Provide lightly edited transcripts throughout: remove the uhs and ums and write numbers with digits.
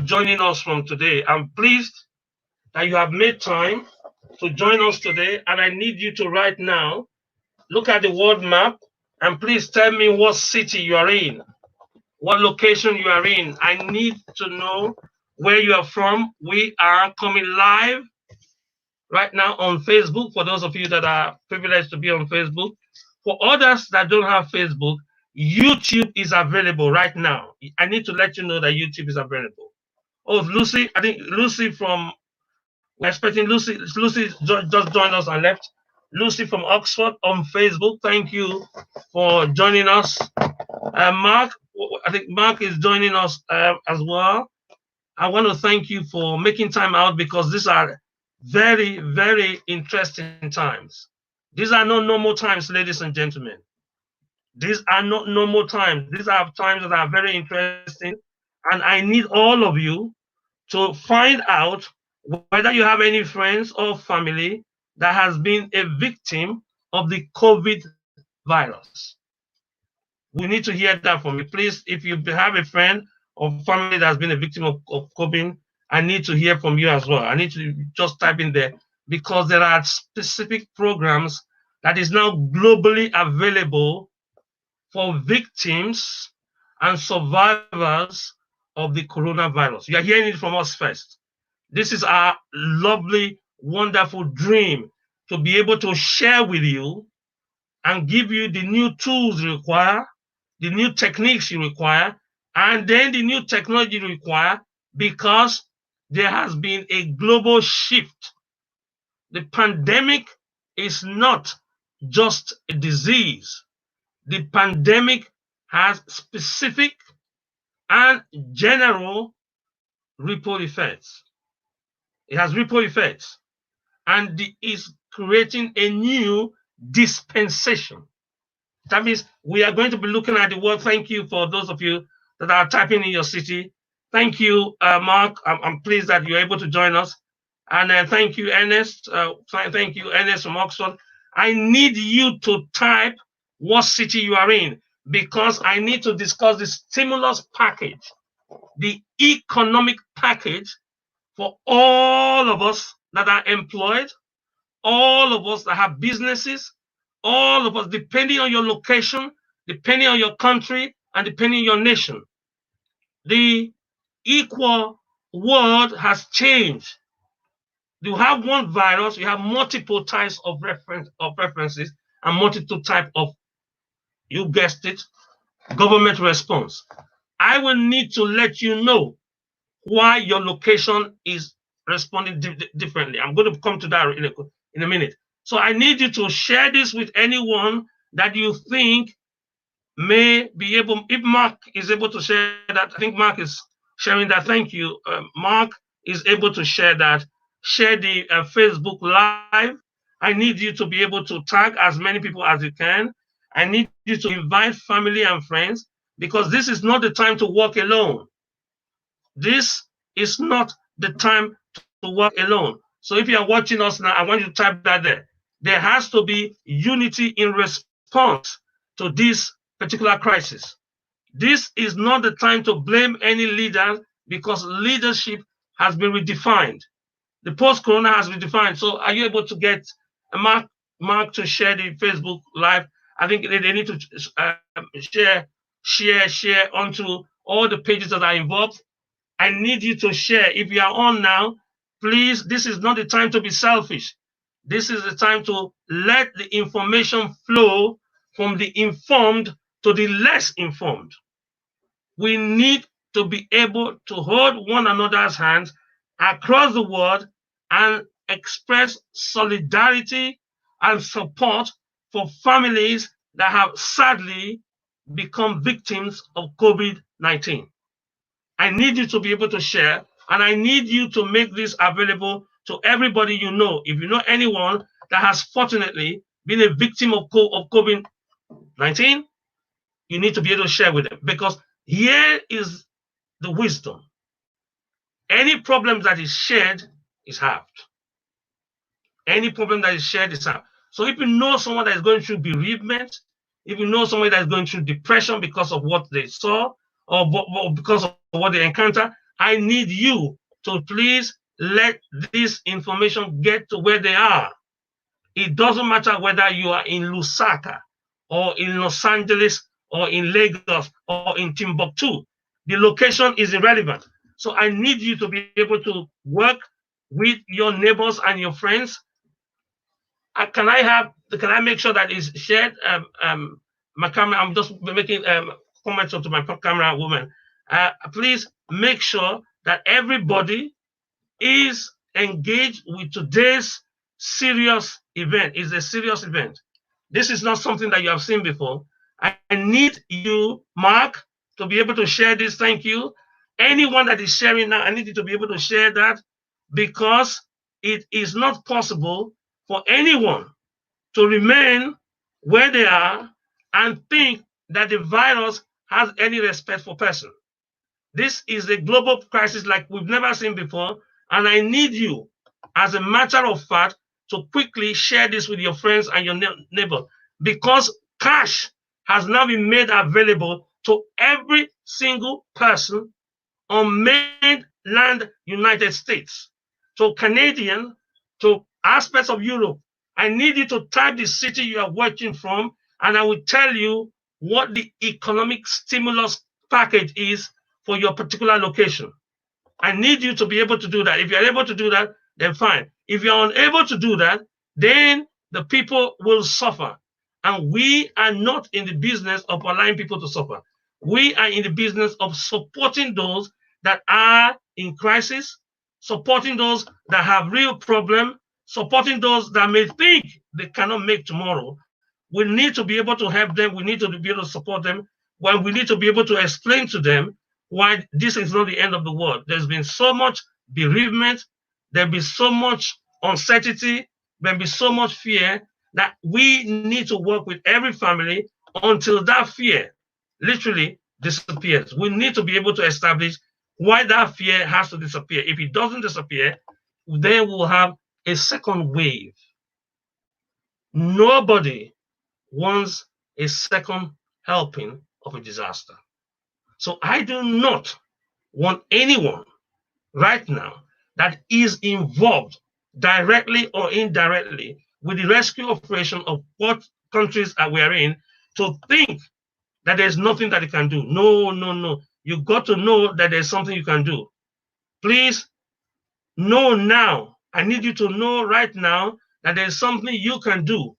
joining us from today. I'm pleased that you have made time to join us today, and I need you to right now look at the world map and please tell me what city you are in, what location you are in. I need to know where you are from. We are coming live right now on Facebook for those of you that are privileged to be on Facebook. For others that don't have Facebook, YouTube is available right now. I need to let you know that YouTube is available. Oh, Lucy, I think Lucy from, we're expecting Lucy. Lucy just joined us and left. Lucy from Oxford on Facebook. Thank you for joining us. Mark, I think Mark is joining us as well. I want to thank you for making time out because these are very, very interesting times. These are not normal times, ladies and gentlemen. These are not normal times. These are times that are very interesting. And I need all of you to find out whether you have any friends or family that has been a victim of the COVID virus. We need to hear that from you. Please, if you have a friend or family that has been a victim of COVID, I need to hear from you as well. I need to just type in there because there are specific programs that is now globally available for victims and survivors of the coronavirus. You are hearing it from us first. This is our lovely, wonderful dream to be able to share with you and give you the new tools you require, the new techniques you require, and then the new technology you require because there has been a global shift. The pandemic is not just a disease. The pandemic has specific and general ripple effects. It has ripple effects and it is creating a new dispensation. That means we are going to be looking at the world. Thank you for those of you that are typing in your city. Thank you, Mark. I'm pleased that you're able to join us. And thank you, Ernest. Thank you, Ernest from Oxford. I need you to type what city you are in because I need to discuss the stimulus package, the economic package for all of us that are employed, all of us that have businesses, all of us, depending on your location, depending on your country, and depending on your nation. The equal world has changed. You have one virus, you have multiple types of references and multiple type of, you guessed it, government response. I will need to let you know why your location is responding differently. I'm going to come to that in a minute. So I need you to share this with anyone that you think may be able. If Mark is able to share that, I think Mark is sharing that. Thank you. Mark is able to share that. Share the Facebook Live. I need you to be able to tag as many people as you can. I need you to invite family and friends because this is not the time to work alone. This is not the time to work alone. So if you are watching us now, I want you to type that there. There has to be unity in response to this particular crisis. This is not the time to blame any leader because leadership has been redefined. The post-corona has been defined. So are you able to get a Mark to share the Facebook Live? I think they need to share onto all the pages that are involved. I need you to share. If you are on now, please, this is not the time to be selfish. This is the time to let the information flow from the informed to the less informed. We need to be able to hold one another's hands across the world and express solidarity and support for families that have sadly become victims of COVID-19. I need you to be able to share, and I need you to make this available to everybody you know. If you know anyone that has fortunately been a victim of COVID-19, you need to be able to share with them because here is the wisdom. Any problem that is shared is halved. Any problem that is shared is halved. So if you know someone that is going through bereavement, if you know someone that is going through depression because of what they saw or because of what they encounter, I need you to please let this information get to where they are. It doesn't matter whether you are in Lusaka or in Los Angeles or in Lagos or in Timbuktu. The location is irrelevant. So I need you to be able to work with your neighbors and your friends. Can I make sure that is shared? My camera, I'm just making comments to my camera woman. Please make sure that everybody is engaged with today's serious event. It's a serious event. This is not something that you have seen before. I need you, Mark, to be able to share this. Thank you. Anyone that is sharing now, I need you to be able to share that, because it is not possible for anyone to remain where they are and think that the virus has any respect for person. This is a global crisis like we've never seen before, and I need you, as a matter of fact, to quickly share this with your friends and your neighbor, because cash has now been made available to every single person on mainland United States, to Canadian, to aspects of Europe. I need you to type the city you are watching from, and I will tell you what the economic stimulus package is for your particular location. I need you to be able to do that. If you're able to do that, then fine. If you're unable to do that, then the people will suffer. And we are not in the business of allowing people to suffer. We are in the business of supporting those that are in crisis, supporting those that have real problem, supporting those that may think they cannot make tomorrow. We need to be able to help them. We need to be able to support them. When we need to be able to explain to them why this is not the end of the world. There's been so much bereavement, there's been so much uncertainty, there's been so much fear that we need to work with every family until that fear literally disappears. We need to be able to establish why that fear has to disappear. If it doesn't disappear, then we'll have a second wave. Nobody wants a second helping of a disaster. So I do not want anyone right now that is involved directly or indirectly with the rescue operation of what countries we are in to think that there's nothing that you can do. No, no, no. You got to know that there's something you can do. Please know now. I need you to know right now that there's something you can do.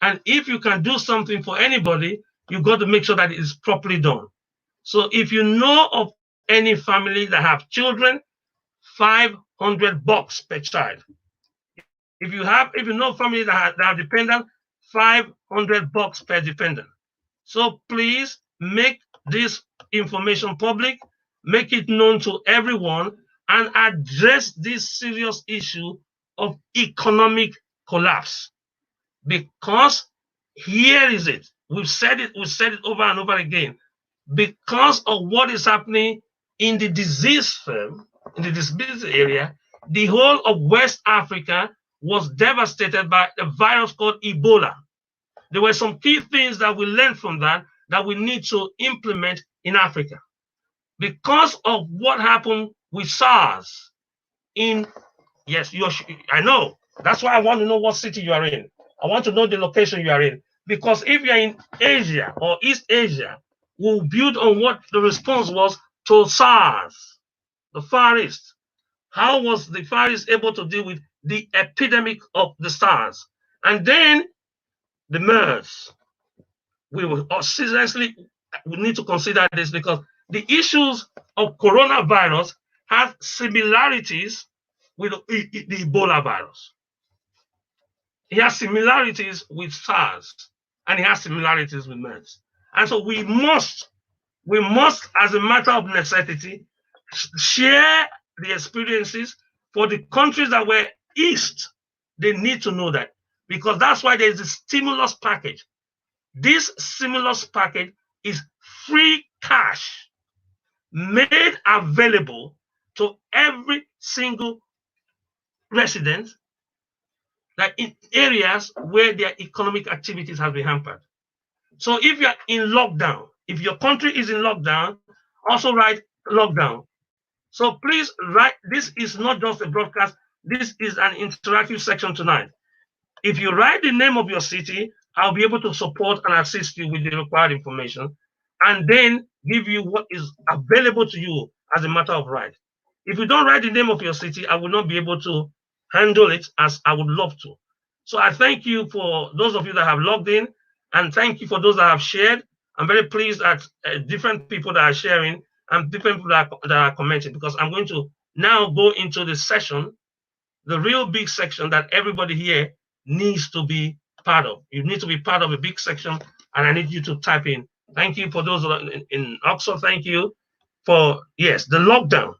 And if you can do something for anybody, you got to make sure that it is properly done. So if you know of any family that have children, $500 per child. If you know family that have dependent, $500 per dependent. So please make this information public, make it known to everyone, and address this serious issue of economic collapse. Because here is it. We've said it over and over again. Because of what is happening in the disease firm, in the disease area, the whole of West Africa was devastated by a virus called Ebola. There were some key things that we learned from that we need to implement in Africa. Because of what happened with SARS yes, I know. That's why I want to know what city you are in. I want to know the location you are in. Because if you're in Asia or East Asia, we'll build on what the response was to SARS, the Far East. How was the Far East able to deal with the epidemic of the SARS? And then the MERS. We will seriously need to consider this, because the issues of coronavirus have similarities with the Ebola virus. It has similarities with SARS, and it has similarities with MERS. And so we must, as a matter of necessity, share the experiences. For the countries that were east, they need to know that, because that's why there's a stimulus package. This stimulus package is free cash made available to every single resident, that in areas where their economic activities have been hampered. So if you're in lockdown, if your country is in lockdown, also write lockdown. So please write. This is not just a broadcast. This is an interactive section tonight. If you write the name of your city, I'll be able to support and assist you with the required information and then give you what is available to you as a matter of right. If you don't write the name of your city, I will not be able to handle it as I would love to. So I thank you for those of you that have logged in, and thank you for those that have shared. I'm very pleased at different people that are sharing and different people that are commenting, because I'm going to now go into the session, the real big section that everybody here needs to be part of. You need to be part of a big section, and I need you to type in. Thank you for those in Oxford. Thank you for, yes, the lockdown.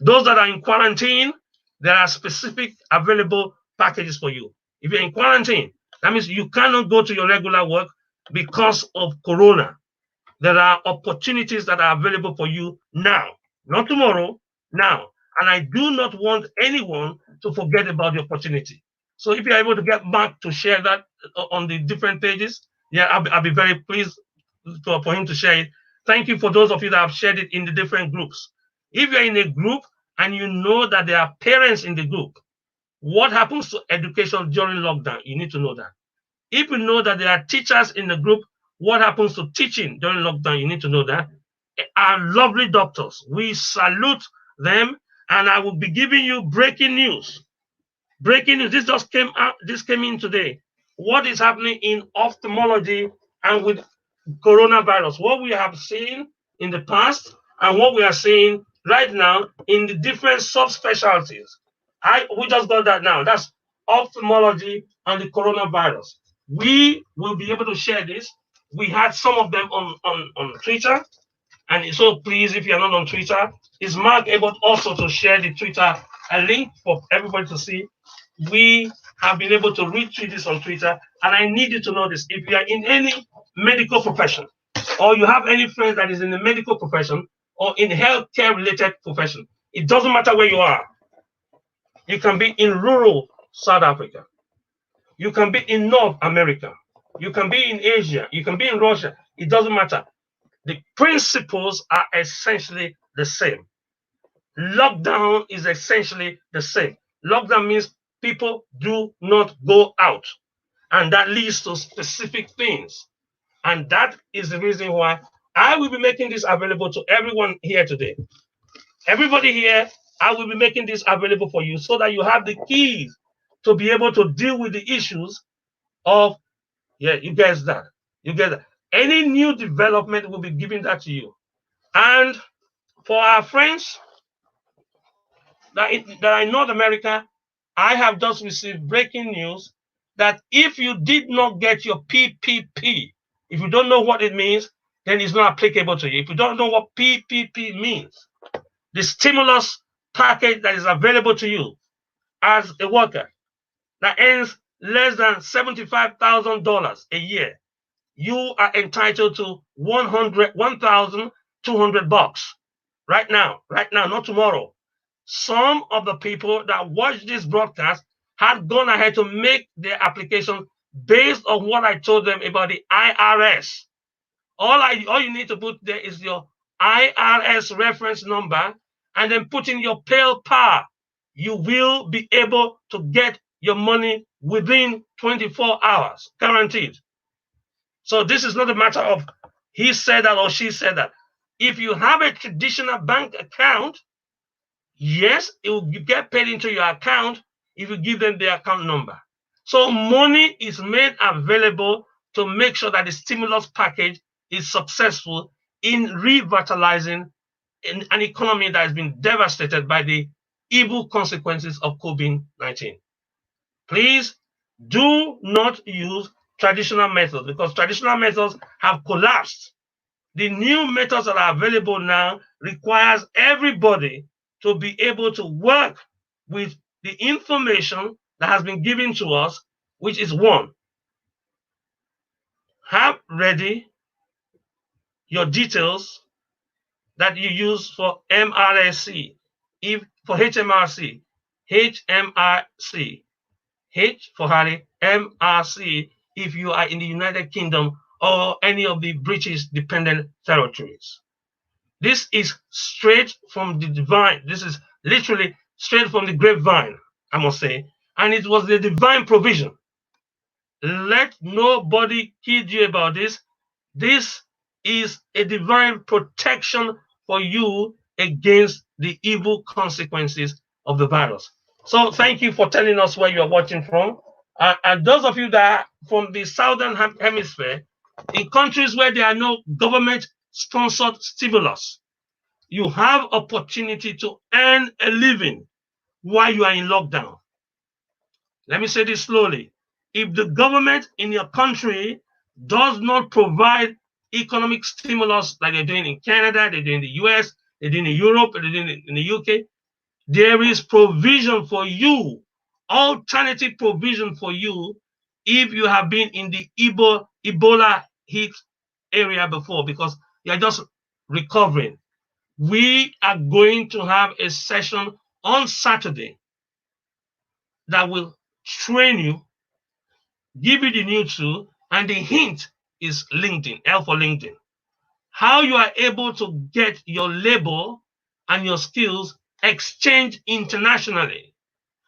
Those that are in quarantine, there are specific available packages for you. If you're in quarantine, that means you cannot go to your regular work because of Corona. There are opportunities that are available for you now, not tomorrow, now. And I do not want anyone to forget about the opportunity. So if you're able to get Mark to share that on the different pages, yeah, I'll be very pleased for him to share it. Thank you for those of you that have shared it in the different groups. If you're in a group and you know that there are parents in the group, what happens to education during lockdown? You need to know that. If you know that there are teachers in the group, what happens to teaching during lockdown? You need to know that. Our lovely doctors, we salute them, and I will be giving you breaking news. Breaking news. This just came out. This came in today. What is happening in ophthalmology and with coronavirus? What we have seen in the past and what we are seeing right now in the different subspecialties. We just got that now. That's ophthalmology and the coronavirus. We will be able to share this. We had some of them on Twitter. And so please, if you're not on Twitter, is Mark able also to share the Twitter a link for everybody to see? We have been able to retweet this on Twitter, and I need you to know this. If you are in any medical profession, or you have any friend that is in the medical profession or in healthcare related profession, it doesn't matter where you are. You can be in rural South Africa. You can be in North America. You can be in Asia. You can be in Russia. It doesn't matter. The principles are essentially the same. Lockdown is essentially the same. Lockdown means people do not go out. And that leads to specific things. And that is the reason why I will be making this available to everyone here today. Everybody here, I will be making this available for you so that you have the keys to be able to deal with the issues of, yeah, you guys that. You get that. Any new development will be giving that to you. And for our friends that are in North America, I have just received breaking news that if you did not get your PPP, if you don't know what it means, then it's not applicable to you. If you don't know what PPP means, the stimulus package that is available to you as a worker that earns less than $75,000 a year, you are entitled to $1,200 right now, not tomorrow. Some of the people that watch this broadcast had gone ahead to make their application based on what I told them about the IRS. All you need to put there is your IRS reference number and then put in your PayPal. You will be able to get your money within 24 hours, guaranteed. So this is not a matter of he said that or she said that. If you have a traditional bank account, yes, it will get paid into your account if you give them the account number. So money is made available to make sure that the stimulus package is successful in revitalizing an economy that has been devastated by the evil consequences of COVID-19. Please do not use traditional methods because traditional methods have collapsed. The new methods that are available now requires everybody to be able to work with the information that has been given to us, which is one, have ready your details that you use for MRSC, if for HMRC, H for Harry, MRC, if you are in the United Kingdom or any of the British dependent territories. This is straight from the divine. This is literally straight from the grapevine, I must say. And it was the divine provision. Let nobody kid you about this. This is a divine protection for you against the evil consequences of the virus. So thank you for telling us where you are watching from. And those of you that are from the southern hemisphere, in countries where there are no government-sponsored stimulus, you have opportunity to earn a living while you are in lockdown. Let me say this slowly. If the government in your country does not provide economic stimulus like they're doing in Canada, they're doing in the US, they're doing in Europe, they're doing in the UK, there is provision for you, alternative provision for you if you have been in the Ebola hit area before because you're just recovering. We are going to have a session on Saturday that will train you, give you the new tool, and the hint is LinkedIn, L for LinkedIn. How you are able to get your labor and your skills exchanged internationally.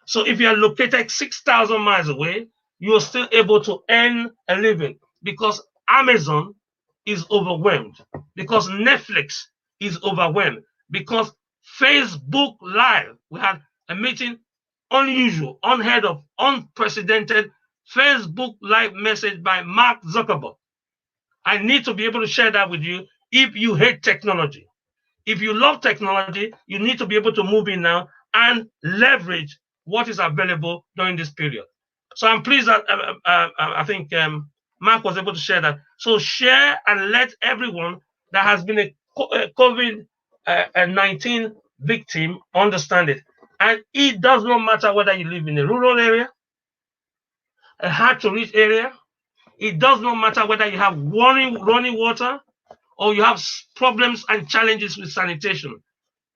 So if you are located 6,000 miles away, you are still able to earn a living because Amazon is overwhelmed, because Netflix is overwhelmed, because Facebook Live, we had a meeting, unusual, unheard of, unprecedented Facebook Live message by Mark Zuckerberg. I need to be able to share that with you if you hate technology. If you love technology, you need to be able to move in now and leverage what is available during this period. So I'm pleased that I think Mark was able to share that. So share and let everyone that has been a COVID-19 victim understand it. And it does not matter whether you live in a rural area, a hard-to-reach area. It does not matter whether you have running water or you have problems and challenges with sanitation.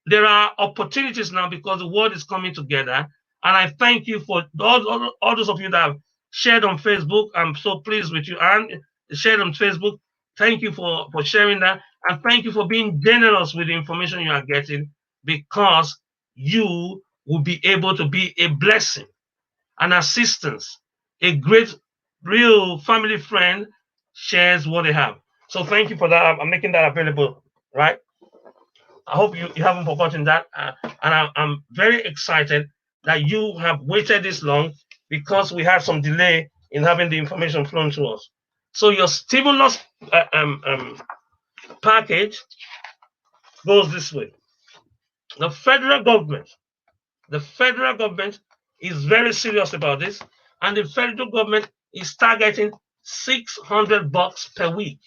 There are opportunities now because the world is coming together. And I thank you for all those of you that have shared on Facebook. I'm so pleased with you and shared on Facebook. Thank you for sharing that. And thank you for being generous with the information you are getting because you will be able to be a blessing, an assistance, a great, real family friend shares what they have. So thank you for that. I'm making that available, right? I hope you haven't forgotten that. And I'm very excited that you have waited this long because we had some delay in having the information flown to us. So your stimulus package goes this way. The federal government is very serious about this, and the federal government is targeting $600 per week.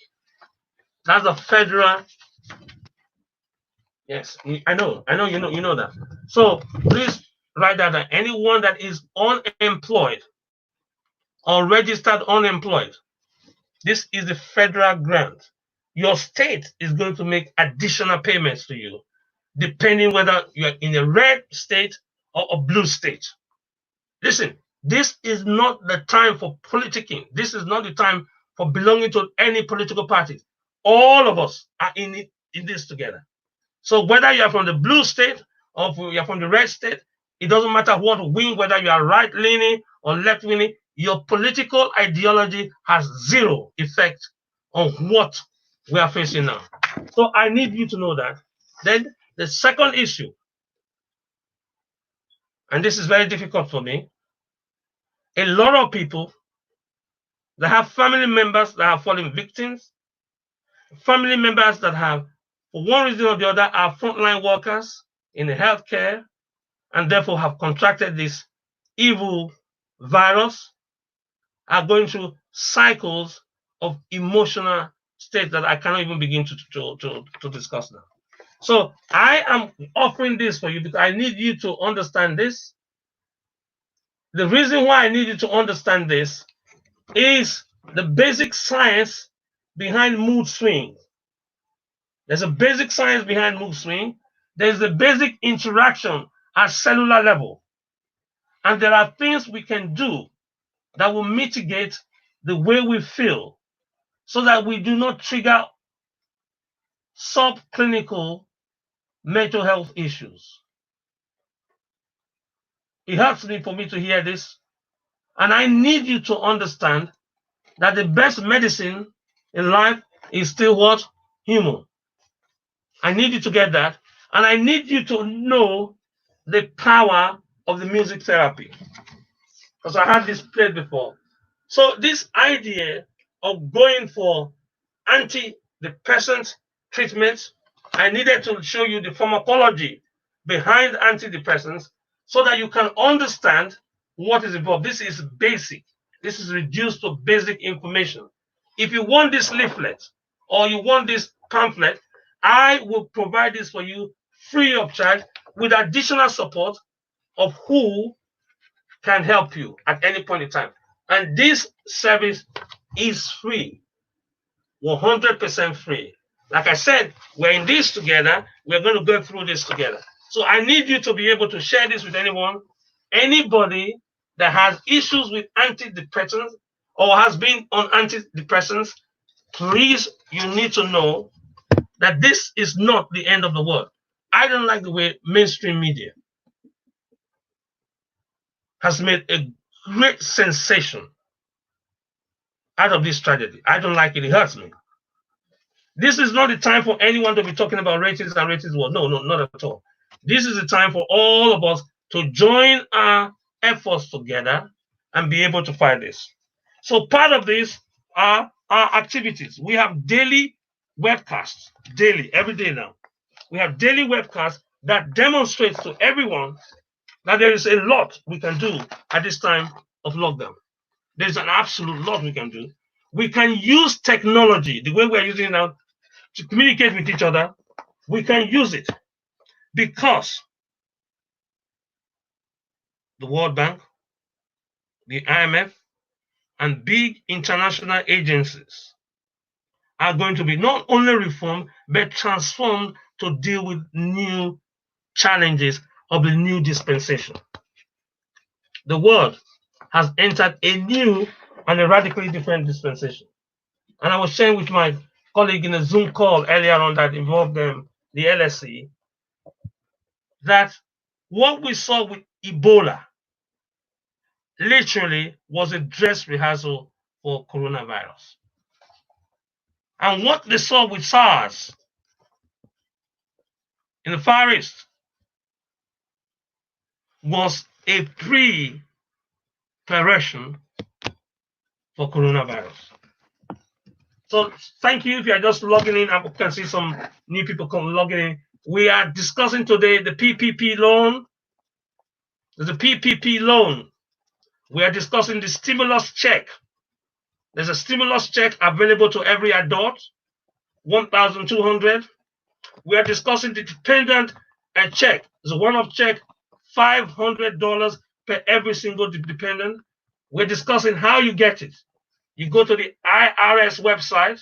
That's the federal. Yes, I know, you know that. So please write that down. Anyone that is unemployed or registered unemployed, this is the federal grant. Your state is going to make additional payments to you, depending whether you are in a red state or a blue state. Listen, this is not the time for politicking. This is not the time for belonging to any political party. All of us are in this together. So whether you are from the blue state or you are from the red state, it doesn't matter what wing, whether you are right-leaning or left-leaning, your political ideology has zero effect on what we are facing now. So I need you to know that. Then the second issue, and this is very difficult for me, a lot of people that have family members that have fallen victims, family members that have, for one reason or the other, are frontline workers in the healthcare, and therefore have contracted this evil virus, are going through cycles of emotional state that I cannot even begin to discuss now. So I am offering this for you because I need you to understand this. The reason why I need you to understand this is the basic science behind mood swing. There's a basic science behind mood swing. There's the basic interaction at cellular level. And there are things we can do that will mitigate the way we feel so that we do not trigger subclinical mental health issues. It hurts me for me to hear this. And I need you to understand that the best medicine in life is still what? Humor. I need you to get that. And I need you to know the power of the music therapy. Because I had this played before. So this idea of going for antidepressant treatments, I needed to show you the pharmacology behind antidepressants so that you can understand what is involved. This is basic. This is reduced to basic information. If you want this leaflet or you want this pamphlet, I will provide this for you free of charge with additional support of who can help you at any point in time. And this service is free, 100% free. Like I said, we're in this together. We're going to go through this together. So I need you to be able to share this with anyone, anybody that has issues with antidepressants or has been on antidepressants. Please, you need to know that this is not the end of the world. I don't like the way mainstream media has made a great sensation out of this tragedy. I don't like it. It hurts me. This is not the time for anyone to be talking about races and races war. No, not at all. This is the time for all of us to join our efforts together and be able to fight this. So part of this are our activities. We have daily webcasts, daily, every day now. We have daily webcasts that demonstrates to everyone that there is a lot we can do at this time of lockdown. There's an absolute lot we can do. We can use technology the way we're using it now to communicate with each other. We can use it because the World Bank, the IMF, and big international agencies are going to be not only reformed, but transformed to deal with new challenges of the new dispensation. The world has entered a new and a radically different dispensation. And I was sharing with my colleague in a Zoom call earlier on that involved the LSE, that what we saw with Ebola literally was a dress rehearsal for coronavirus. And what they saw with SARS in the Far East was a preparation for coronavirus. So thank you if you're just logging in. I can see some new people logging in. We are discussing today the PPP loan. There's a PPP loan. We are discussing the stimulus check. There's a stimulus check available to every adult, 1,200. We are discussing the dependent check. It's a one-off check, $500 per every single dependent. We're discussing how you get it. You go to the IRS website.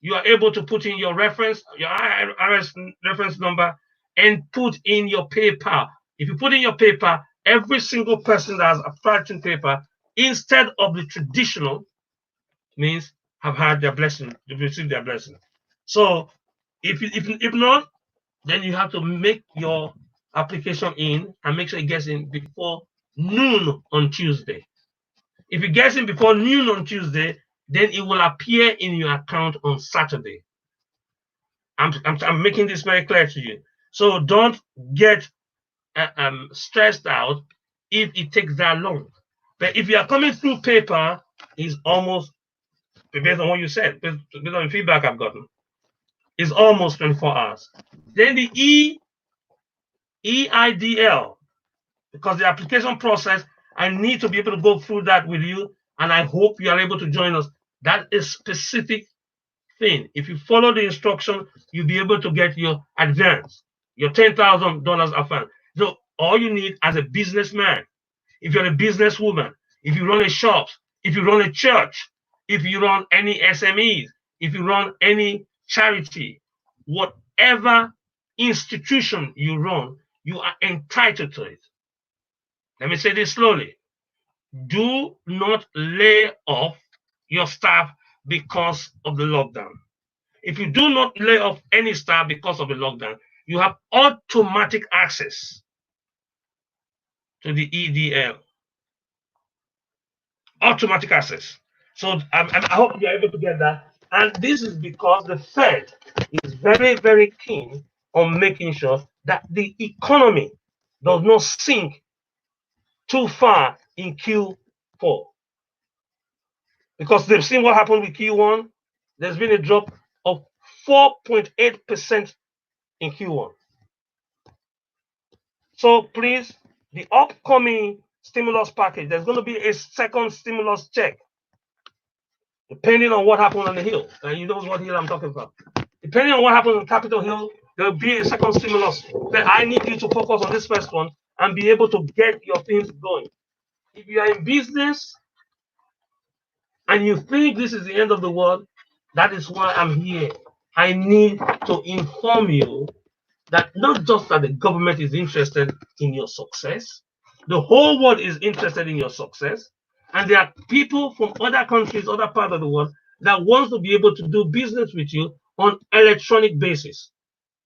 You are able to put in your reference, your IRS reference number, and put in your PayPal. If you put in your PayPal, every single person that has applied to PayPal, instead of the traditional, means have had their blessing, they've received their blessing. So if not, then you have to make your application in and make sure it gets in before noon on Tuesday. If it gets in before noon on Tuesday, then it will appear in your account on Saturday. I'm making this very clear to you. So don't get stressed out if it takes that long. But if you are coming through PayPal, it's almost, based on what you said, based on the feedback I've gotten, it's almost 24 hours. Then the EIDL, because the application process, I need to be able to go through that with you, and I hope you are able to join us. That is specific thing. If you follow the instruction, you'll be able to get your advance, your $10,000 advance. So all you need as a businessman, if you're a businesswoman, if you run a shop, if you run a church, if you run any SMEs, if you run any charity, whatever institution you run, you are entitled to it. Let me say this slowly. Do not lay off your staff because of the lockdown. If you do not lay off any staff because of the lockdown, you have automatic access to the EDL. Automatic access. So I hope you're able to get that. And this is because the Fed is very, very keen on making sure that the economy does not sink too far in Q4. Because they've seen what happened with Q1. There's been a drop of 4.8% in Q1. So please, the upcoming stimulus package, there's going to be a second stimulus check, depending on what happened on the Hill. And you know what Hill I'm talking about. Depending on what happens on Capitol Hill, there'll be a second stimulus. But I need you to focus on this first one and be able to get your things going. If you are in business and you think this is the end of the world, that is why I'm here. I need to inform you that not just that the government is interested in your success, the whole world is interested in your success, and there are people from other countries, other parts of the world that want to be able to do business with you on electronic basis.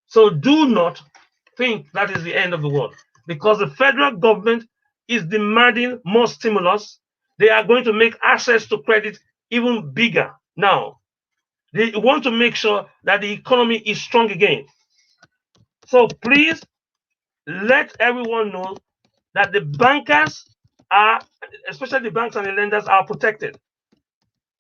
So do not think that is the end of the world, because the federal government is demanding more stimulus. They are going to make access to credit even bigger now. They want to make sure that the economy is strong again. So please let everyone know that the bankers are, especially the banks and the lenders, are protected.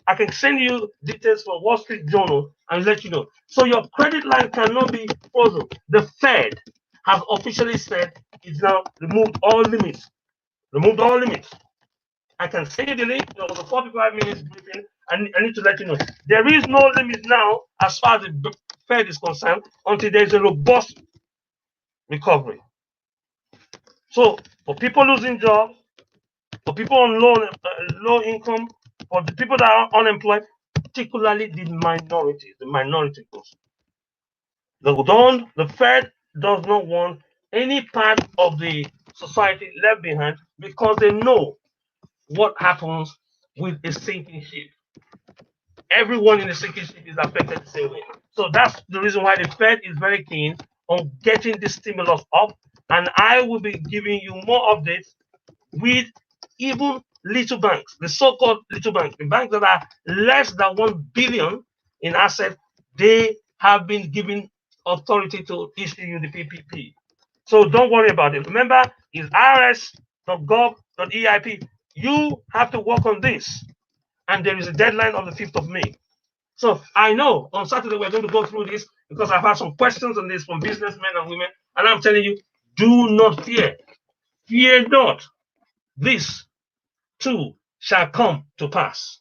I can send you details from Wall Street Journal and let you know. So your credit line cannot be frozen. The Fed has officially said it's now removed all limits. Removed all limits. I can send you the link. There was a 45 minutes briefing. I need to let you know. There is no limit now as far as the Fed is concerned until there is a robust recovery. So for people losing jobs, for people on low income, for the people that are unemployed, particularly the minority groups. The Fed does not want any part of the society left behind, because they know what happens with a sinking ship. Everyone in the sinking ship is affected the same way. So that's the reason why the Fed is very keen on getting this stimulus up. And I will be giving you more updates with even little banks, the so-called little banks, the banks that are less than 1 billion in assets. They have been given authority to issue you the PPP. So don't worry about it. Remember, it's irs.gov.eip. You have to work on this. And there is a deadline of the 5th of May. So I know on Saturday we're going to go through this, because I've had some questions on this from businessmen and women. And I'm telling you, do not fear. Fear not. This too shall come to pass.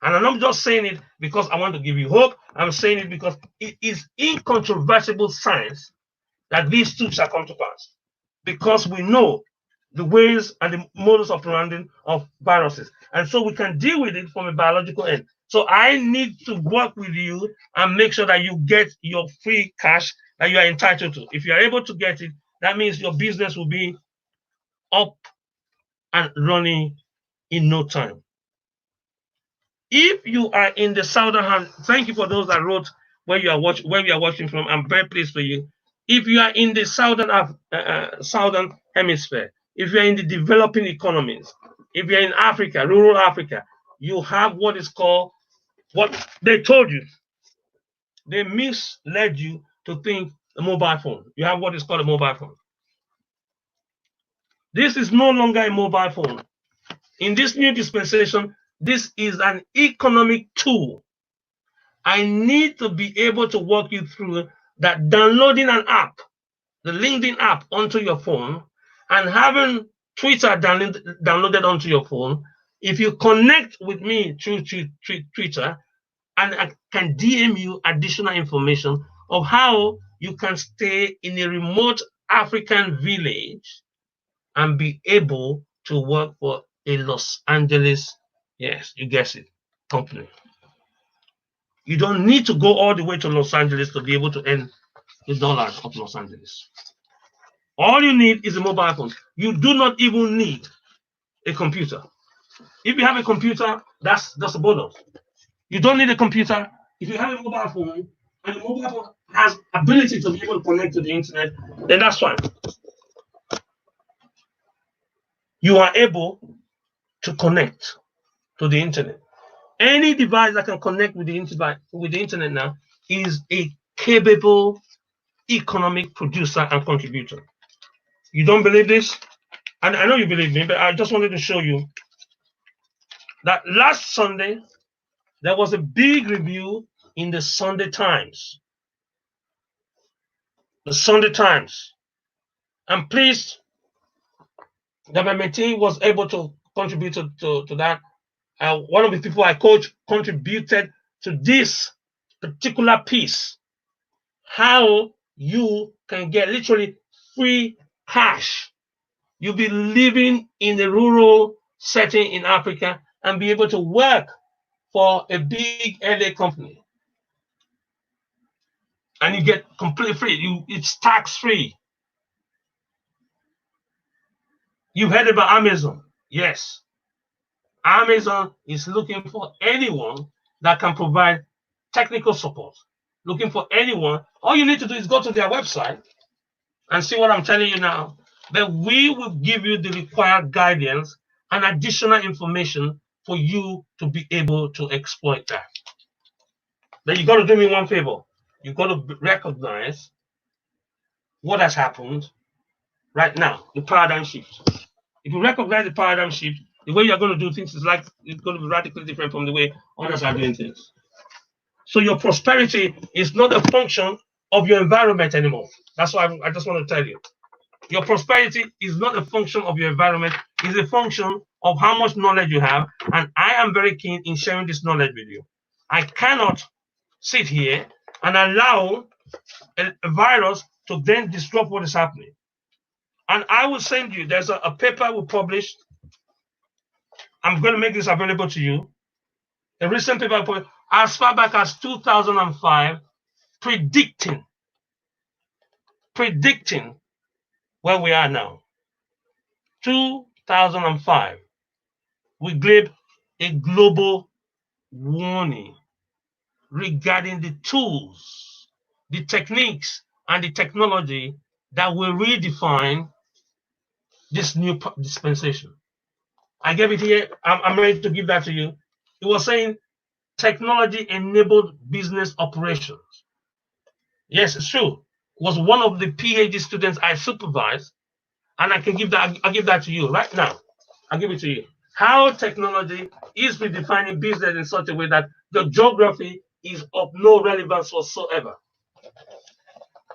And I'm not just saying it because I want to give you hope. I'm saying it because it is incontrovertible science that these two shall come to pass. Because we know the ways and the modus operandi of viruses. And so we can deal with it from a biological end. So I need to work with you and make sure that you get your free cash that you are entitled to. If you are able to get it, that means your business will be up and running in no time. If you are in the southern hand, thank you for those that wrote where we are watching from. I'm very pleased for you. If you are in the southern hemisphere, if you are in the developing economies, if you are in Africa, rural Africa, you have what is called, what they told you. They misled you to think a mobile phone. You have what is called a mobile phone. This is no longer a mobile phone. In this new dispensation, this is an economic tool. I need to be able to walk you through that downloading an app, the LinkedIn app, onto your phone, and having Twitter downloaded onto your phone. If you connect with me through Twitter, and I can DM you additional information of how you can stay in a remote African village and be able to work for a Los Angeles, yes, you guess it, company. You don't need to go all the way to Los Angeles to be able to earn the dollars of Los Angeles. All you need is a mobile phone. You do not even need a computer. If you have a computer, that's a bonus. You don't need a computer. If you have a mobile phone and the mobile phone has ability to be able to connect to the internet, then that's fine. You are able to connect to the internet. Any device that can connect with the internet now is a capable economic producer and contributor. You don't believe this? And I know you believe me, but I just wanted to show you that last Sunday there was a big review in the Sunday Times. The Sunday Times. I'm pleased that my team was able to contribute to that. One of the people I coach contributed to this particular piece. How you can get literally free cash. You'll be living in a rural setting in Africa and be able to work for a big LA company. And you get completely free. It's tax free. You've heard about Amazon. Yes. Amazon is looking for anyone that can provide technical support. Looking for anyone. All you need to do is go to their website and see what I'm telling you now. But we will give you the required guidance and additional information for you to be able to exploit that. But you got to do me one favor. You got to recognize what has happened right now, the paradigm shift. If you recognize the paradigm shift, the way you're going to do things is like it's going to be radically different from the way others are doing things. So your prosperity is not a function of your environment anymore. That's why I just want to tell you. Your prosperity is not a function of your environment. It's a function of how much knowledge you have. And I am very keen in sharing this knowledge with you. I cannot sit here and allow a virus to then disrupt what is happening. And I will send you, there's a paper we published. I'm going to make this available to you. A recent paper as far back as 2005, predicting where we are now. 2005, we gave a global warning regarding the tools, the techniques, and the technology that will redefine this new dispensation. I gave it here. I'm ready to give that to you. It was saying technology-enabled business operations. Yes, it's true. It was one of the PhD students I supervised, and I can give that. I'll give that to you right now. I'll give it to you. How technology is redefining business in such a way that the geography is of no relevance whatsoever.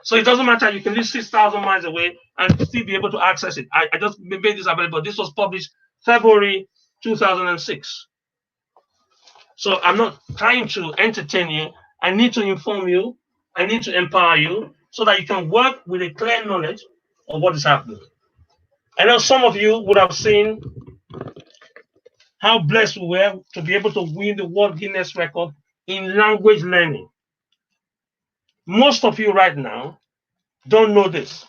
So it doesn't matter. You can live 6,000 miles away and still be able to access it. I just made this available. This was published February 2006. So I'm not trying to entertain you. I need to inform you. I need to empower you so that you can work with a clear knowledge of what is happening. I know some of you would have seen how blessed we were to be able to win the World Guinness record in language learning. Most of you right now don't know this.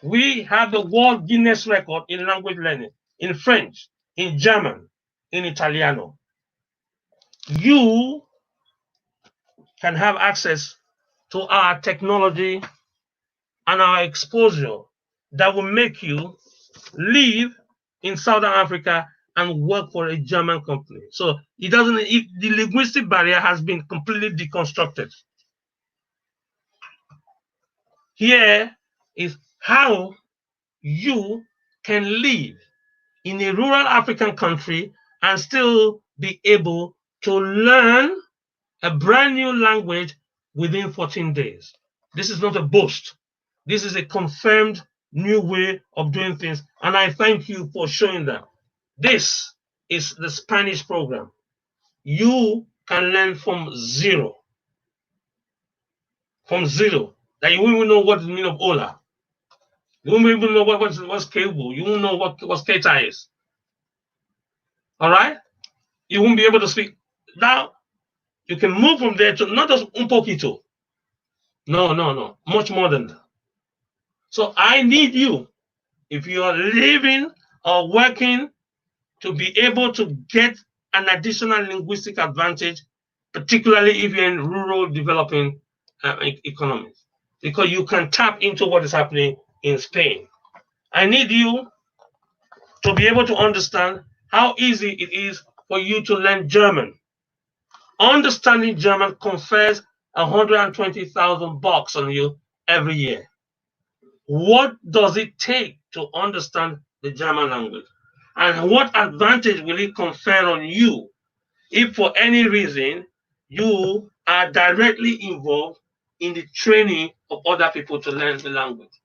We have the World Guinness record in language learning, in French, in German, in Italiano. You can have access to our technology and our exposure that will make you live in Southern Africa and work for a German company. So it doesn't. The linguistic barrier has been completely deconstructed. Here is how you can live in a rural African country and still be able to learn a brand new language within 14 days. This is not a boast. This is a confirmed new way of doing things. And I thank you for showing that. This is the Spanish program. You can learn from zero. From zero. That you won't even know what the meaning of hola. You won't even know what's cable. You won't know what Keita is. All right? You won't be able to speak. Now, you can move from there to not just un poquito. No. Much more than that. So I need you, if you are living or working, to be able to get an additional linguistic advantage particularly if you're in rural developing economies, because you can tap into what is happening in Spain. I need you to be able to understand how easy it is for you to learn German. Understanding German confers 120,000 bucks on you every year. What does it take to understand the German language? And what advantage will it confer on you if for any reason you are directly involved in the training of other people to learn the language?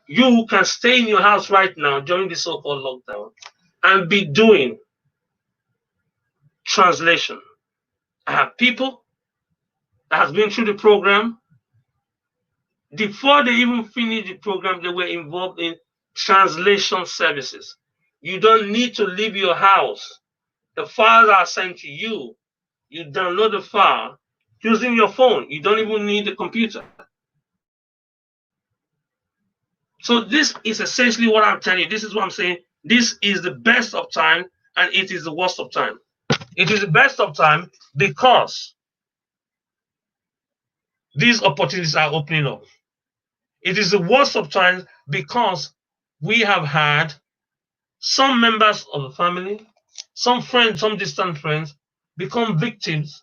You can stay in your house right now during the so-called lockdown and be doing translation. I have people that has been through the program. Before they even finish the program, they were involved in translation services. You don't need to leave your house. The files are sent to you. You download the file using your phone. You don't even need a computer. So this is essentially what I'm telling you. This is what I'm saying. This is the best of time and it is the worst of time. It is the best of time because these opportunities are opening up. It is the worst of times because we have had some members of the family, some friends, some distant friends become victims,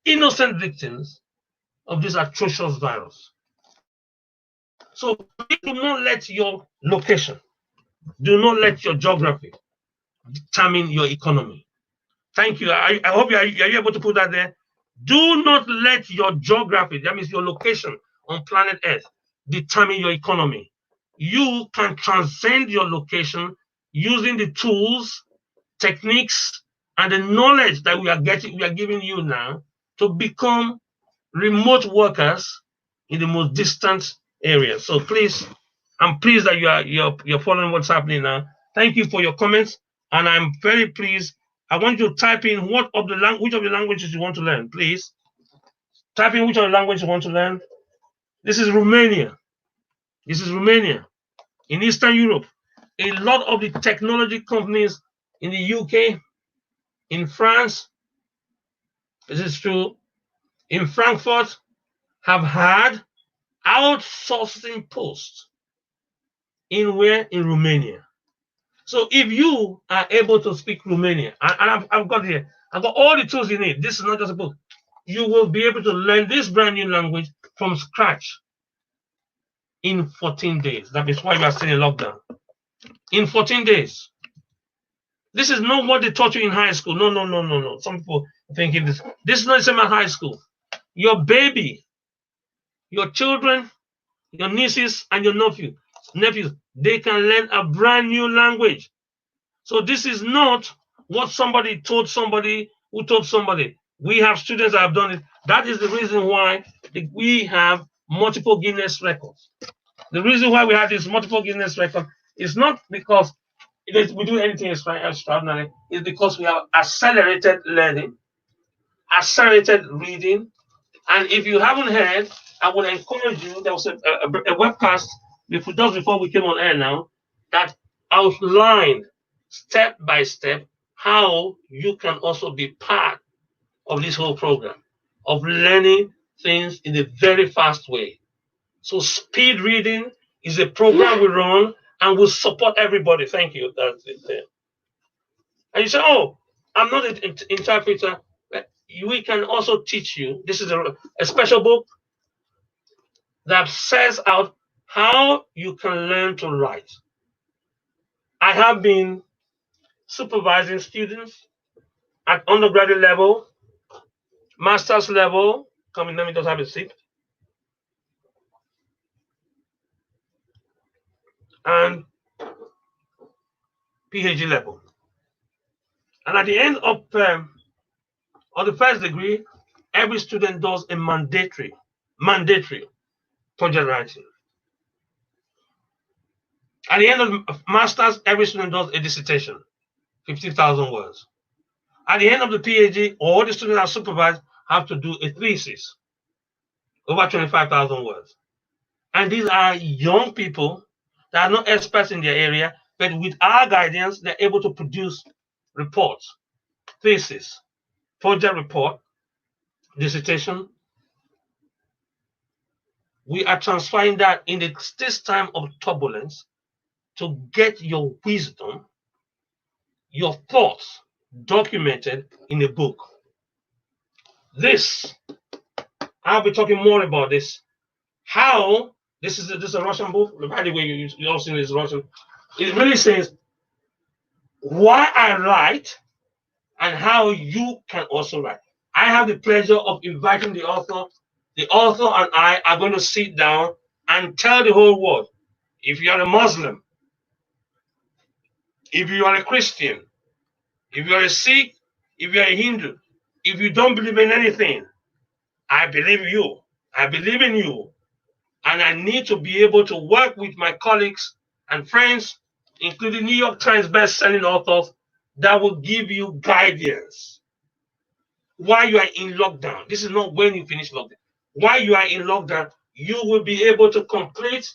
innocent victims of this atrocious virus. So do not let your location, do not let your geography determine your economy. Thank you. I hope are you able to put that there. Do not let your geography, that means your location on planet Earth, determine your economy. You can transcend your location using the tools, techniques, and the knowledge that we are giving you now to become remote workers in the most distant areas. So please, I'm pleased that you're following what's happening now. Thank you for your comments, and I'm very pleased. I want you to type in which of the languages you want to learn, please. Type in which of the languages you want to learn. This is Romania. This is Romania. In Eastern Europe, a lot of the technology companies in the UK, in France, this is true, in Frankfurt, have had outsourcing posts in where? In Romania. So if you are able to speak Romanian, and I've got here, I've got all the tools you need. This is not just a book. You will be able to learn this brand new language from scratch in 14 days. That is why we are still in lockdown. In 14 days. This is not what they taught you in high school. No, no, no, no, no. Some people thinking this. This is not the same as high school. Your baby, your children, your nieces, and your nephews, they can learn a brand new language. So this is not what somebody told somebody who told somebody. We have students that have done it. That is the reason why we have multiple Guinness records. The reason why we have this multiple Guinness record is not because we do anything extraordinary. It's because we have accelerated learning, accelerated reading. And if you haven't heard, I would encourage you. There was a webcast just before we came on air now that outlined step by step how you can also be part of this whole program of learning things in a very fast way. So speed reading is a program we run and will support everybody. Thank you. That's it. And you say, oh, I'm not an interpreter. We can also teach you. This is a special book that says out how you can learn to write. I have been supervising students at undergraduate level, master's level. Let me just have a seat. And PhD level. And at the end of the first degree, every student does a mandatory project writing. At the end of master's, every student does a dissertation, 50,000 words. At the end of the PhD, all the students are supervised have to do a thesis, over 25,000 words. And these are young people that are not experts in their area, but with our guidance, they're able to produce reports, thesis, project report, dissertation. We are transferring that in this time of turbulence to get your wisdom, your thoughts documented in a book. This, I'll be talking more about this. How this is a Russian book. By the way, you all seen this Russian. It really says why I write and how you can also write. I have the pleasure of inviting the author. The author and I are going to sit down and tell the whole world. If you are a Muslim, if you are a Christian, if you are a Sikh, if you are a Hindu, if you don't believe in anything, I believe you. I believe in you. And I need to be able to work with my colleagues and friends, including New York Times best-selling authors, that will give you guidance. While you are in lockdown, this is not when you finish lockdown. While you are in lockdown, you will be able to complete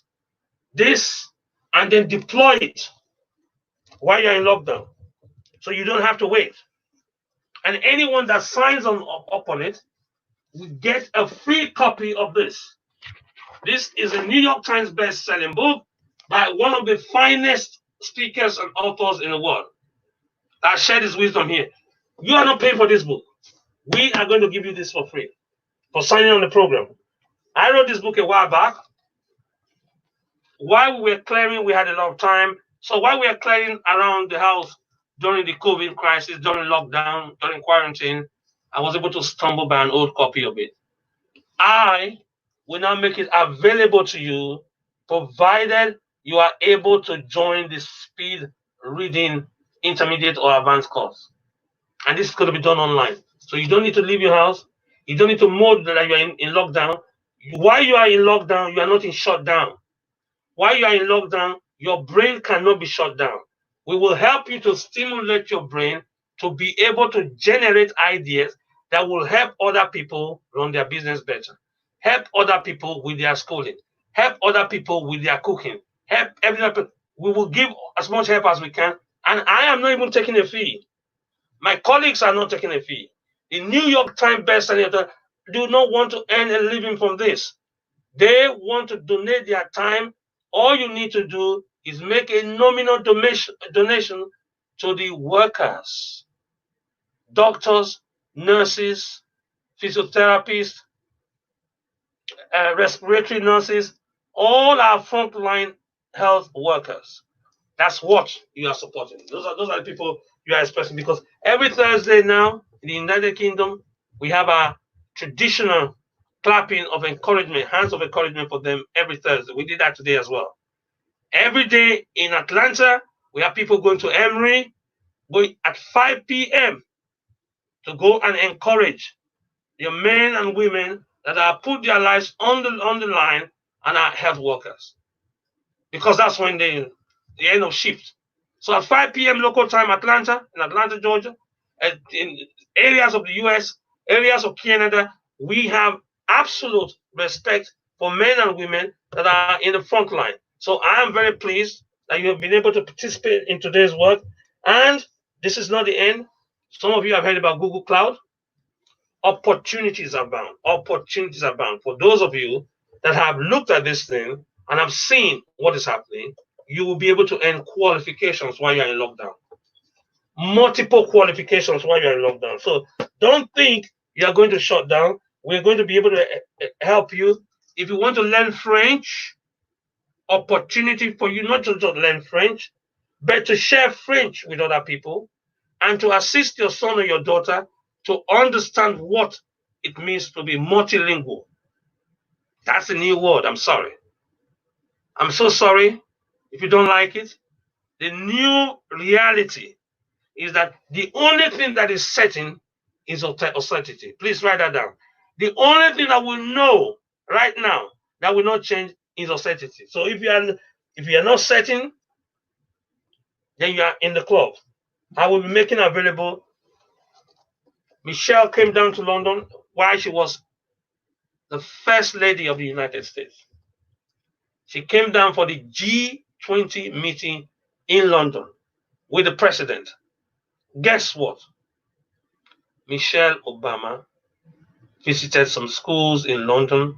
this and then deploy it while you're in lockdown. So you don't have to wait. And anyone that signs up on it will get a free copy of this. This is a New York Times best-selling book by one of the finest speakers and authors in the world that shared his wisdom here. You are not paying for this book. We are going to give you this for free for signing on the program. I wrote this book a while back. While we were clearing, we had a lot of time. So while we were clearing around the house during the COVID crisis, during lockdown, during quarantine, I was able to stumble by an old copy of it. I will now make it available to you, provided you are able to join the speed reading intermediate or advanced course. And this is going to be done online. So you don't need to leave your house. You don't need to mode that you're in lockdown. While you are in lockdown, you are not in shutdown. While you are in lockdown, your brain cannot be shut down. We will help you to stimulate your brain to be able to generate ideas that will help other people run their business better, help other people with their schooling, help other people with their cooking, help everyone. We will give as much help as we can. And I am not even taking a fee. My colleagues are not taking a fee. The New York Times bestselling author do not want to earn a living from this. They want to donate their time. All you need to do is make a nominal donation to the workers, doctors, nurses, physiotherapists, respiratory nurses, all our frontline health workers. That's what you are supporting. Those are the people you are expressing, because every Thursday now in the United Kingdom, we have a traditional clapping of encouragement, hands of encouragement for them every Thursday. We did that today as well. Every day in Atlanta, we have people going to Emory, going at 5 p.m. to go and encourage your men and women that have put their lives on the line and are health workers. Because that's when the end of shift. So at 5 p.m. local time, in Atlanta, Georgia, in areas of the US, areas of Canada, we have absolute respect for men and women that are in the front line. So I am very pleased that you have been able to participate in today's work. And this is not the end. Some of you have heard about Google Cloud. Opportunities are bound. Opportunities are bound. For those of you that have looked at this thing and have seen what is happening, you will be able to earn qualifications while you're in lockdown. Multiple qualifications while you're in lockdown. So don't think you're going to shut down. We're going to be able to help you. If you want to learn French, opportunity for you not to just learn French, but to share French with other people and to assist your son or your daughter to understand what it means to be multilingual. That's a new word. I'm sorry. I'm so sorry if you don't like it. The new reality is that the only thing that is certain is authority. Please write that down. The only thing that we know right now that will not change is authority. So if you are not certain, then you are in the club. I will be making available. Michelle came down to London while she was the First Lady of the United States. She came down for the G20 meeting in London with the president. Guess what? Michelle Obama visited some schools in London,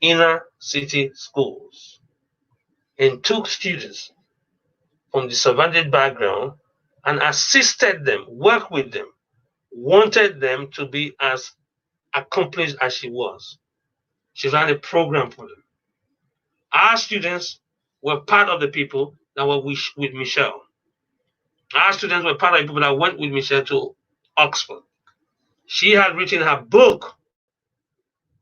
inner city schools, and took students from disadvantaged background and assisted them, worked with them, wanted them to be as accomplished as she was. She ran a program for them. Our students were part of the people that were with Michelle. Our students were part of the people that went with Michelle to Oxford. She had written her book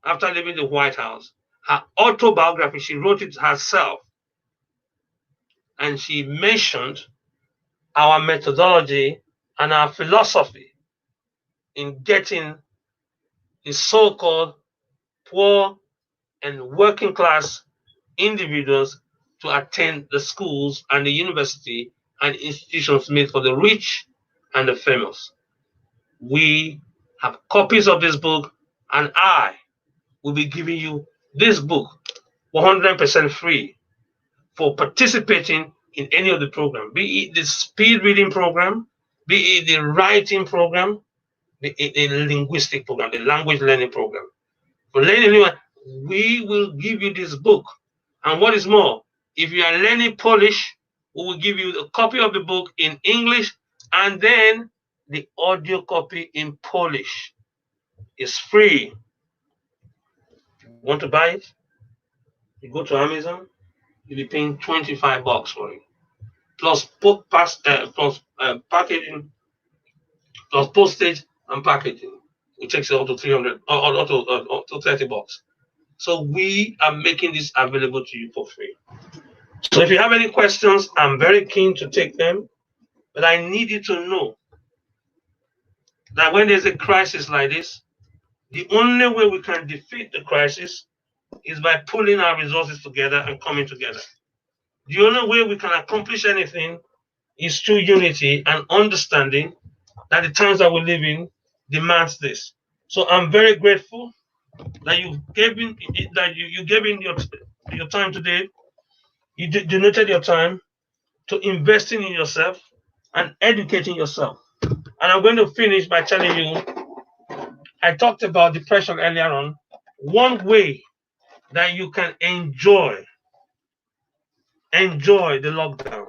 after leaving the White House, her autobiography. She wrote it herself. And she mentioned our methodology and our philosophy in getting the so-called poor and working class individuals to attend the schools and the university and institutions made for the rich and the famous. We have copies of this book, and I will be giving you this book 100% free for participating in any of the program, be it the speed reading program, be it the writing program, be it the linguistic program, the language learning program. For learning, we will give you this book. And what is more, if you are learning Polish, we will give you a copy of the book in English and then the audio copy in Polish. It's free. Want to buy it? You go to Amazon, you'll be paying $25 for it. Plus packaging, plus postage and packaging. It takes it up to 300 or to $30. So we are making this available to you for free. So if you have any questions, I'm very keen to take them. But I need you to know that when there's a crisis like this, the only way we can defeat the crisis is by pulling our resources together and coming together. The only way we can accomplish anything is through unity and understanding that the times that we live in demands this. So I'm very grateful that you gave in your time today. You donated your time to investing in yourself and educating yourself. And I'm going to finish by telling you, I talked about depression earlier on. One way that you can enjoy the lockdown.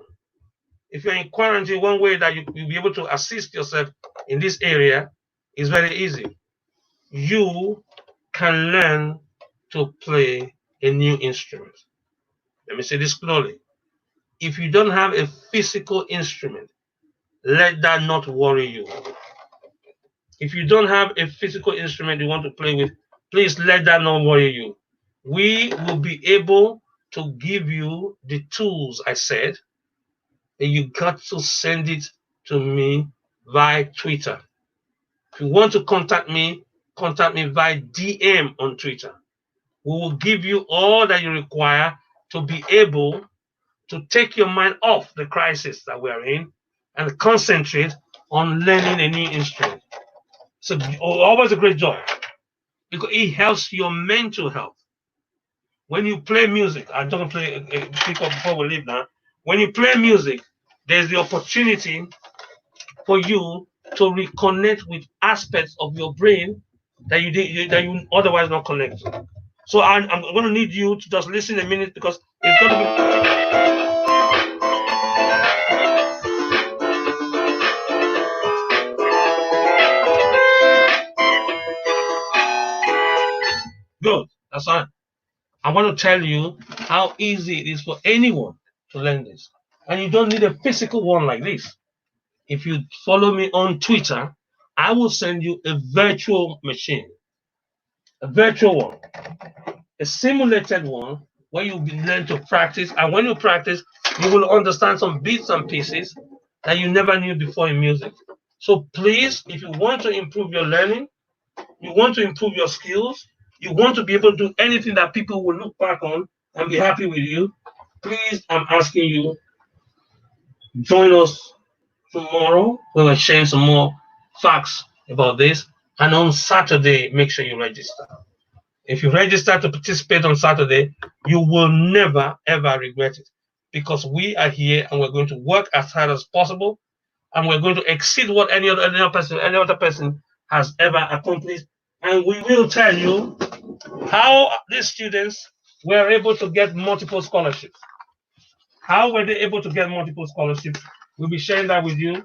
If you're in quarantine, one way that you'll be able to assist yourself in this area is very easy. You can learn to play a new instrument. Let me say this clearly. If you don't have a physical instrument, let that not worry you. If you don't have a physical instrument you want to play with, please let that not worry you. We will be able to give you the tools I said, and you got to send it to me via Twitter. If you want to contact me via DM on Twitter. We will give you all that you require to be able to take your mind off the crisis that we are in and concentrate on learning a new instrument. So always a great joy because it helps your mental health. When you play music, I'm going to play pick up before we leave now. When you play music, there's the opportunity for you to reconnect with aspects of your brain that you otherwise not connect. So I'm going to need you to just listen a minute because it's going to be good. That's fine. I want to tell you how easy it is for anyone to learn this. And you don't need a physical one like this. If you follow me on Twitter, I will send you a virtual machine, a virtual one, a simulated one where you will learn to practice. And when you practice, you will understand some bits and pieces that you never knew before in music. So please, if you want to improve your learning, you want to improve your skills, you want to be able to do anything that people will look back on and be happy with you, please, I'm asking you, join us tomorrow. We will share some more facts about this. And on Saturday, make sure you register. If you register to participate on Saturday, you will never, ever regret it because we are here and we're going to work as hard as possible and we're going to exceed what any other person has ever accomplished. And we will tell you how these students were able to get multiple scholarships. How were they able to get multiple scholarships? We'll be sharing that with you.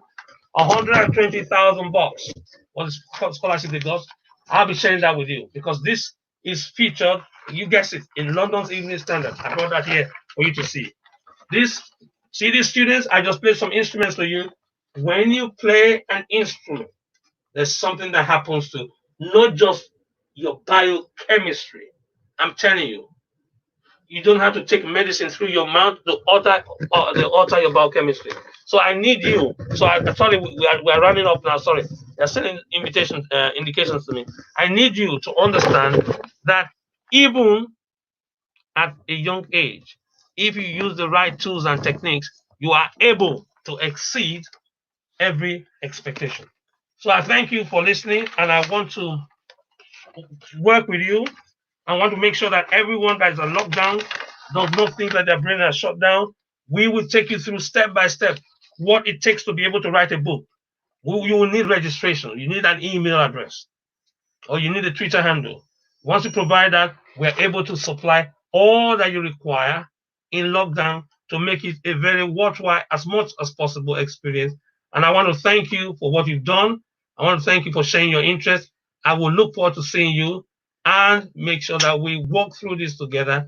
120,000 bucks was the scholarship they got. I'll be sharing that with you because this is featured, you guess it, in London's Evening Standard. I brought that here for you to see. See these students? I just played some instruments for you. When you play an instrument, there's something that happens to not just your biochemistry. I'm telling you, you don't have to take medicine through your mouth to alter your biochemistry. So I need you. So sorry, we are running up now. Sorry, they're sending indications to me. I need you to understand that even at a young age, if you use the right tools and techniques, you are able to exceed every expectation. So I thank you for listening, and I want to work with you. I want to make sure that everyone that is on lockdown does not think that their brain is shut down. We will take you through step by step what it takes to be able to write a book. You will need registration. You need an email address, or you need a Twitter handle. Once you provide that, we're able to supply all that you require in lockdown to make it a very worthwhile, as much as possible experience. And I want to thank you for what you've done. I want to thank you for sharing your interest. I will look forward to seeing you and make sure that we walk through this together